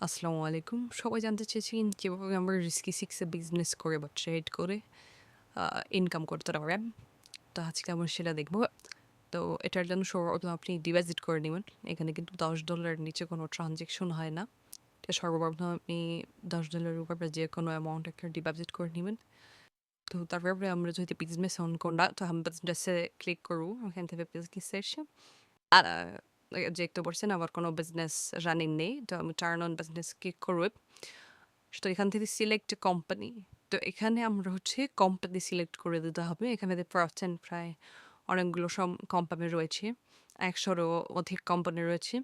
আসসালামু আলাইকুম। সবাই জানতে চেয়েছেন কিভাবে আমরা রিস্কি সিক্সে বিজনেস করে বা ট্রেড করে ইনকাম করতে পারেন। তো আজকে আমরা সেটা দেখব। তো এটার জন্য সর্বপ্রথম আপনি ডিপোজিট করে নেবেন। এখানে কিন্তু $10 নিচে কোনো ট্রানজ্যাকশন হয় না। তো সর্বপ্রথম আপনি $10 উপরে যে কোনো অ্যামাউন্ট একটা ডিপোজিট করে নেবেন। তো তারপরে আমরা যদি বিজনেস অন করা তো আমি বিজনেসে ক্লিক করব। ওখান থেকে বিজনেসে এসে আর দেখতে পারছেন আমার কোনো বিজনেস রানিং নেই। তো আমি টার্ন অন বিজনেস ক্লিক করব। তো এখান থেকে সিলেক্ট কোম্পানি। তো এখানে আমরা হচ্ছে কোম্পানি সিলেক্ট করে দিতে হবে। এখানে দেখতে পাচ্ছেন প্রায় অনেকগুলো কোম্পানি রয়েছে। ১০০-রও অধিক কোম্পানি রয়েছে।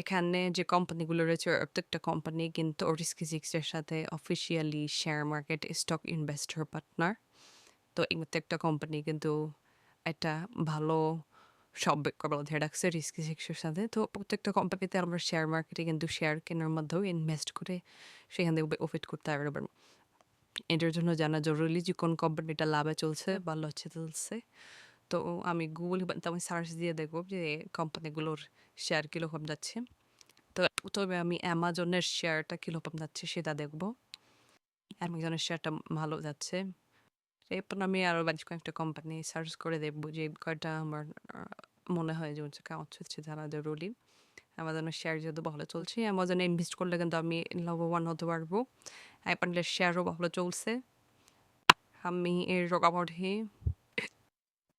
এখানে যে কোম্পানিগুলো রয়েছে প্রত্যেকটা কোম্পানি কিন্তু রিস্কি এর সাথে officially share market stock investor partner. তো এই প্রত্যেকটা কোম্পানি কিন্তু একটা ভালো সম্পর্ক বজায় রাখছে রিস্কি এর সাথে। তো প্রত্যেকটা কোম্পানিতে আমরা শেয়ার মার্কেটে কিন্তু শেয়ার কেনার মাধ্যমেও ইনভেস্ট করে সেখান থেকে প্রফিট করতে পারবেন। এটার জন্য জানা জরুরি যে কোন কোম্পানিটা লাভে চলছে বা লসে চলছে। তো আমি গুগলে আমি সার্চ দিয়ে দেখব যে কোম্পানিগুলোর শেয়ার কিরকম যাচ্ছে। তো তবে আমি অ্যামাজনের শেয়ারটা কিরকম যাচ্ছে সেটা দেখব। অ্যামাজনের শেয়ারটা ভালো যাচ্ছে। এরপর আমি আরও বেশ কয়েকটা কোম্পানি সার্চ করে দেখব যে কয়টা আমার মনে হয় যে হচ্ছে কাজ হচ্ছে যারা জরুরি। অ্যামাজনের শেয়ার যেহেতু ভালো চলছে, অ্যামাজনে ইনভেস্ট করলে কিন্তু আমি লাভবান হতে পারবো। অ্যাপলের শেয়ারও ভালো চলছে। আমি এর মোটামুটি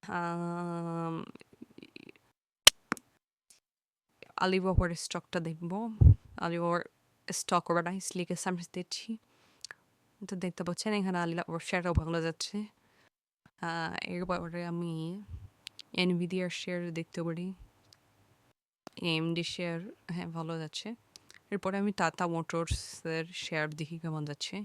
আম আলিবাবার স্টকটা দেখব। আলিবাবার স্টক ওভারনাইজ লিখে সামনে দিচ্ছি। তো দেখতে পাচ্ছেন এখানে আলিবাবার শেয়ারও ভালো যাচ্ছে। এরপরে আমি এনভিডিয়ার শেয়ার দেখতে পারি। এএমডি শেয়ার হ্যাঁ ভালো যাচ্ছে। এরপরে আমি টাটা মোটরসের শেয়ার দেখি কেমন যাচ্ছে।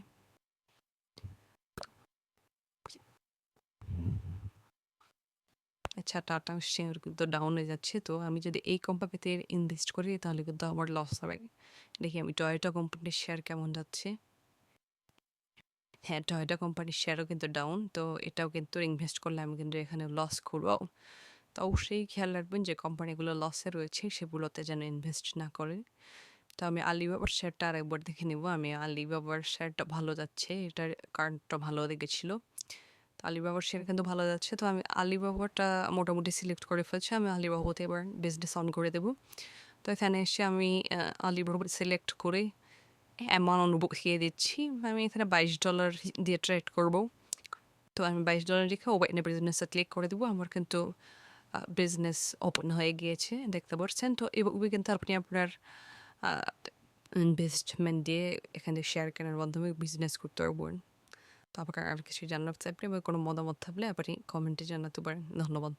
আচ্ছা টাটা শেয়ার কিন্তু ডাউন হয়ে যাচ্ছে। তো আমি যদি এই কোম্পানিতে ইনভেস্ট করি তাহলে কিন্তু আমার লস হবে। দেখি আমি টয়োটা কোম্পানির শেয়ার কেমন যাচ্ছে। হ্যাঁ টয়োটা কোম্পানির শেয়ারও কিন্তু ডাউন। তো এটাও কিন্তু ইনভেস্ট করলে আমি কিন্তু এখানে লস করবো। তো অবশ্যই খেয়াল রাখবেন যে কোম্পানিগুলো লসে রয়েছে সেগুলোতে যেন ইনভেস্ট না করে। তো আমি আলিবাবার শেয়ারটা আরেকবার দেখে নিব। আমি আলিবাবার শেয়ারটা ভালো যাচ্ছে। এটার কারণটা ভালো দেখেছিল। তো আলিবাবার শেয়ার কিন্তু ভালো যাচ্ছে। তো আমি আলিবাবাটা মোটামুটি সিলেক্ট করে ফেলছি। আমি আলিবাবাতে এবার বিজনেস অন করে দেব। তো এখানে এসে আমি আলিবাবা সিলেক্ট করে অ্যামাউন্ট বসিয়ে দিচ্ছি। আমি এখানে $22 দিয়ে ট্রেড করব। তো আমি $22 রেখে ওপেন বিজনেসে ক্লিক করে দেবো। আমার কিন্তু বিজনেস ওপেন হয়ে গিয়েছে দেখতে পাচ্ছেন। তো এভাবে কিন্তু আপনি আপনার ইনভেস্টমেন্ট দিয়ে এখানে শেয়ার কেনার মাধ্যমে বিজনেস করতে পারবেন। তো আপনার আর কিছু জানার থাকলে বা কোনো মতামত থাকলে আপনি কমেন্টে জানাতে পারেন। ধন্যবাদ।